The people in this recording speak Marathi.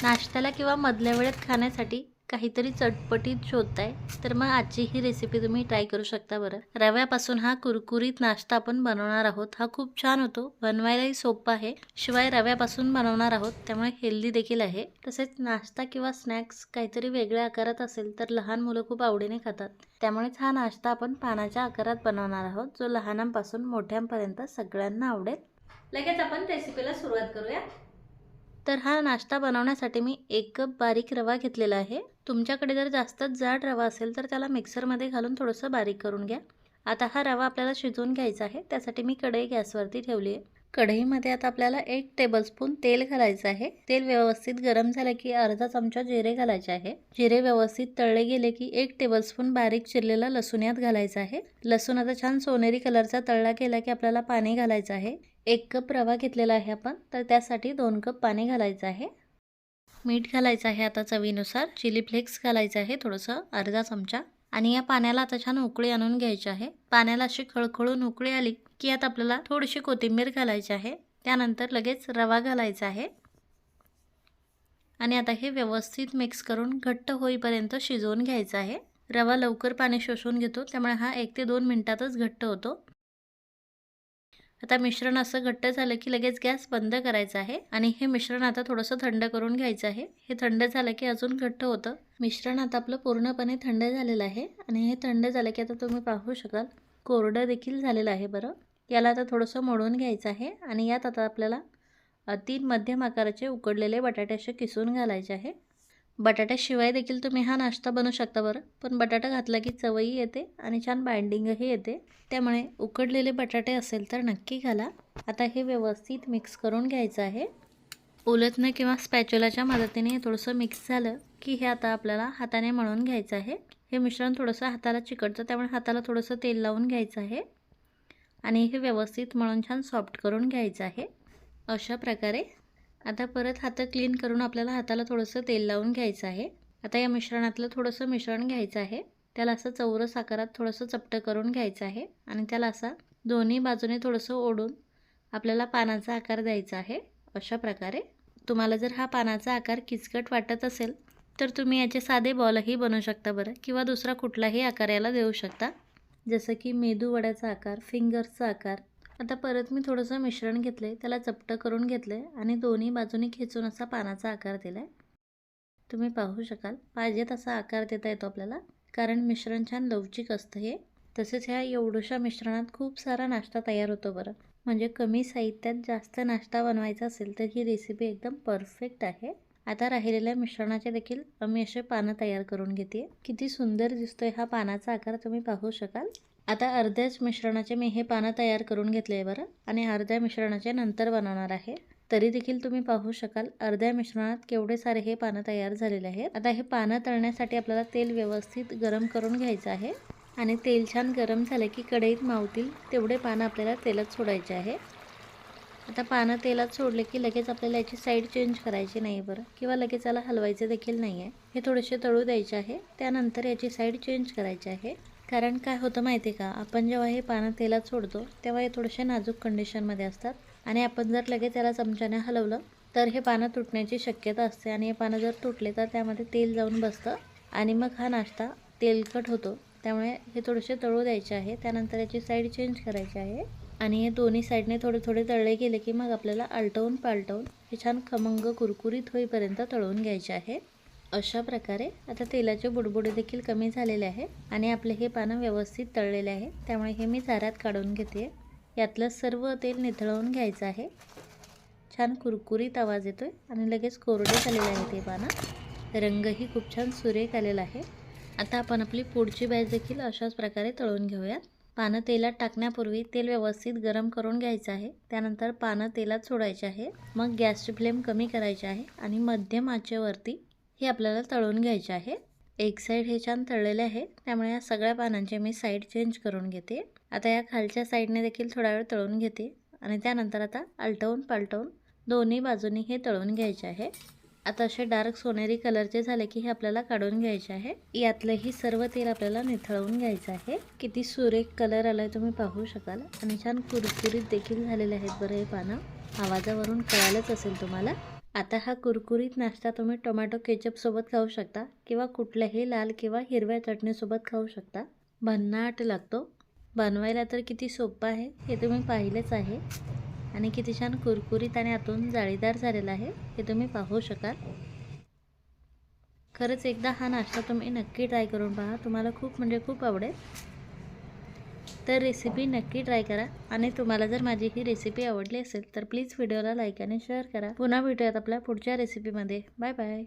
नाश्त्याला किंवा मधल्या वेळेत खाण्यासाठी काहीतरी चटपटीत शोधताय तर मग आजची ही रेसिपी तुम्ही ट्राय करू शकता बरं. रव्यापासून हा कुरकुरीत नाश्ता आपण बनवणार आहोत. हा खूप छान होतो, बनवायलाही सोपा आहे, शिवाय रव्यापासून बनवणार आहोत त्यामुळे हेल्दी देखील आहे. तसेच नाश्ता किंवा स्नॅक्स काहीतरी वेगळ्या आकारात असेल तर लहान मुलं खूप आवडीने खातात. त्यामुळेच हा नाश्ता आपण पानाच्या आकारात बनवणार आहोत, जो लहानांपासून मोठ्यांपर्यंत सगळ्यांना आवडेल. लगेच आपण रेसिपीला सुरुवात करूया. तर हा नाश्ता बनवण्यासाठी मी 1 कप बारीक रवा घेतलेला आहे. तुमच्याकडे जर जास्तच जाड रवा असेल तर त्याला मिक्सरमध्ये घालून थोडंसं बारीक करून घ्या. आता हा रवा आपल्याला शिजवून घ्यायचा आहे, त्यासाठी मी कढई गॅसवरती ठेवली आहे. कढईमध्ये आता आपल्याला 1 टेबलस्पून तेल घालायचं आहे. तेल व्यवस्थित गरम झालं की अर्धा चमचा जिरे घालायचे आहे. जिरे व्यवस्थित तळले गेले की 1 टेबलस्पून बारीक चिरलेला लसूण यात घालायचा आहे. लसूण आता छान सोनेरी कलरचा तळला गेला की आपल्याला पाणी घालायचं आहे. 1 कप रवा घेतलेला आहे आपण, तर त्यासाठी 2 कप पाणी घालायचं आहे. मीठ घालायचं आहे आता चवीनुसार. चिली फ्लेक्स घालायचं आहे थोडंसं, अर्धा चमचा. आणि या पाण्याला आता छान उकळी आणून घ्यायची आहे. पाण्याला अशी खळखळून उकळी आली की यात आपल्याला थोडीशी कोथिंबीर घालायची आहे. त्यानंतर लगेच रवा घालायचा आहे आणि आता हे व्यवस्थित मिक्स करून घट्ट होईपर्यंत शिजवून घ्यायचं आहे. रवा लवकर पाणी शोषून घेतो, त्यामुळे हा 1 ते 2 मिनिटातच घट्ट होतो. आता मिश्रण असं घट्ट झालं की लगेच गॅस बंद करायचा आहे आणि हे मिश्रण आता थोडंसं थंड करून घ्यायचं आहे. हे थंड झालं की अजून घट्ट होतं. मिश्रण आता आपलं पूर्णपणे थंड झालेलं आहे आणि हे थंड झालं की आता तुम्ही पाहू शकाल कोरडं देखील झालेलं आहे बरं. याला आता थोडंसं मोडून घ्यायचं आहे आणि यात आता आपल्याला 3 मध्यम आकाराचे उकडलेले बटाटे असे किसून घालायचे आहे. बटाट्याशिवाय देखील तुम्ही हा नाश्ता बनवू शकता बरं, पण बटाटा घातला की चवही येते आणि छान बाइंडिंगही येते, त्यामुळे उकडलेले बटाटे असेल तर नक्की घाला. आता हे व्यवस्थित मिक्स करून घ्यायचं आहे. उलटणं किंवा स्पॅच्युलाच्या मदतीने हे थोडंसं मिक्स झालं की हे आता आपल्याला हाताने मळून घ्यायचं आहे. हे मिश्रण थोडंसं हाताला चिकटतं, त्यामुळे हाताला थोडंसं तेल लावून घ्यायचं आहे आणि हे व्यवस्थित मळून छान सॉफ्ट करून घ्यायचं आहे. अशा प्रकारे आता परत हात क्लीन करून आपल्याला हाताला थोडंसं तेल लावून घ्यायचं आहे. आता या मिश्रणातलं थोडंसं मिश्रण घ्यायचं आहे. त्याला असं चौरस आकारात थोडंसं चपटं करून घ्यायचं आहे आणि त्याला असा दोन्ही बाजूने थोडंसं ओढून आपल्याला पानाचा आकार द्यायचा आहे. अशा प्रकारे तुम्हाला जर हा पानाचा आकार किचकट वाटत असेल तर तुम्ही याचे साधे बॉलही बनवू शकता बरं, किंवा दुसरा कुठलाही आकार याला देऊ शकता, जसं की मेदूवड्याचा आकार, फिंगर्सचा आकार. आता परत मी थोडंसं मिश्रण घेतलं आहे, त्याला चपटं करून घेतलं आहे आणि दोन्ही बाजूनी खेचून असा पानाचा आकार दिला आहे. तुम्ही पाहू शकाल पाहिजे तसा आकार देता येतो आपल्याला, कारण मिश्रण छान लवचिक असतं हे. तसेच ह्या एवढ्याशा मिश्रणात खूप सारा नाश्ता तयार होतो बरं. म्हणजे कमी साहित्यात जास्त नाश्ता बनवायचा असेल तर ही रेसिपी एकदम परफेक्ट आहे. आता राहिलेल्या मिश्रणाचे देखील मी असे पानं तयार करून घेते. किती सुंदर दिसतोय हा पानाचा आकार, तुम्ही पाहू शकाल. आता अर्ध्याच मिश्रणाचे मी हे पानं तयार करून घेतले आहे बरं, आणि अर्ध्या मिश्रणाचे नंतर बनवणार आहे. तरी देखील तुम्ही पाहू शकाल अर्ध्या मिश्रणात केवढे सारे हे पानं तयार झालेले आहेत. आता हे पानं तळण्यासाठी आपल्याला तेल व्यवस्थित गरम करून घ्यायचं आहे आणि तेल छान गरम झालं की कढईत मावतील तेवढे पानं आपल्याला तेलात सोडायचे आहे. आता पानं तेलात सोडले की लगेच आपल्याला याची साईड चेंज करायची नाही बरं, किंवा लगेच याला हलवायचं देखील नाही आहे. हे थोडेसे तळू द्यायचे आहे, त्यानंतर याची साईड चेंज करायची आहे. कारण काय होतं माहिती आहे का, आपण जेव्हा हे पानं तेलात सोडतो तेव्हा हे थोडेसे नाजूक कंडिशनमध्ये असतात आणि आपण जर लगेच याला चमच्याने हलवलं तर हे पानं तुटण्याची शक्यता असते आणि हे पानं जर तुटले तर त्यामध्ये तेल जाऊन बसतं आणि मग हा नाश्ता तेलकट होतो. त्यामुळे हे थोडेसे तळू द्यायचे आहे, त्यानंतर याची साईड चेंज करायची आहे आणि हे दोन्ही साईडने थोडे थोडे तळले गेले की मग आपल्याला आलटवून पालटवून हे छान खमंग कुरकुरीत होईपर्यंत तळून घ्यायचे आहे. अशा प्रकारे आता तेलाचे बुडबुडे देखील कमी झालेले आहे आणि आपले हे पानं व्यवस्थित तळलेले आहे, त्यामुळे हे मी झाऱ्यात काढून घेते. यातलं सर्व तेल निथळवून घ्यायचं आहे. छान कुरकुरीत आवाज येतोय आणि लगेच कोरडे झालेले आहे ते पानं. रंगही खूप छान सुरेख आलेला आहे. आता आपण आपली पुढची बॅच देखील अशाच प्रकारे तळून घेऊयात. पानं तेलात टाकण्यापूर्वी तेल व्यवस्थित गरम करून घ्यायचं आहे. त्यानंतर पानं तेलात सोडायचे आहे. मग गॅसची फ्लेम कमी करायची आहे आणि मध्यम आचेवरती हे आपल्याला तळून घ्यायचे आहे. एक साईड हे छान तळलेले आहे, त्यामुळे या सगळ्या पानांचे मी साईड चेंज करून घेते. आता या खालच्या साईडने देखील थोडा वेळ तळून घेते आणि त्यानंतर आता आलटवून पालटवून दोन्ही बाजूनी हे तळून घ्यायचे आहे. आता असे डार्क सोनेरी कलरचे झाले की हे आपल्याला काढून घ्यायचे आहे. यातलंही सर्व तेल आपल्याला निथळवून घ्यायचं आहे. किती सुरेख कलर आलाय तुम्ही पाहू शकाल आणि छान कुरकुरीत देखील झालेले आहेत बरं हे पानं. आवाजावरून कळालंच असेल तुम्हाला. आता हा कुरकुरीत नाश्ता तुम्ही टोमॅटो केचपसोबत खाऊ शकता किंवा कुठल्याही लाल किंवा हिरव्या चटणीसोबत खाऊ शकता. भन्नाट लागतो. बनवायला तर किती सोपं आहे हे तुम्ही पाहिलेच आहे आणि किती छान कुरकुरीत आणि आतून जाळीदार झालेला आहे हे तुम्ही पाहू शकाल. खरंच एकदा हा नाश्ता तुम्ही नक्की ट्राय करून पहा. तुम्हाला खूप म्हणजे खूप आवडेल. तर रेसिपी नक्की ट्राय करा आणि तुम्हाला जर माझी ही रेसिपी आवडली असेल तर प्लीज व्हिडिओला लाईक आणि शेअर करा. पुन्हा भेटूयात आपल्या पुढच्या रेसिपीमध्ये. Bye bye.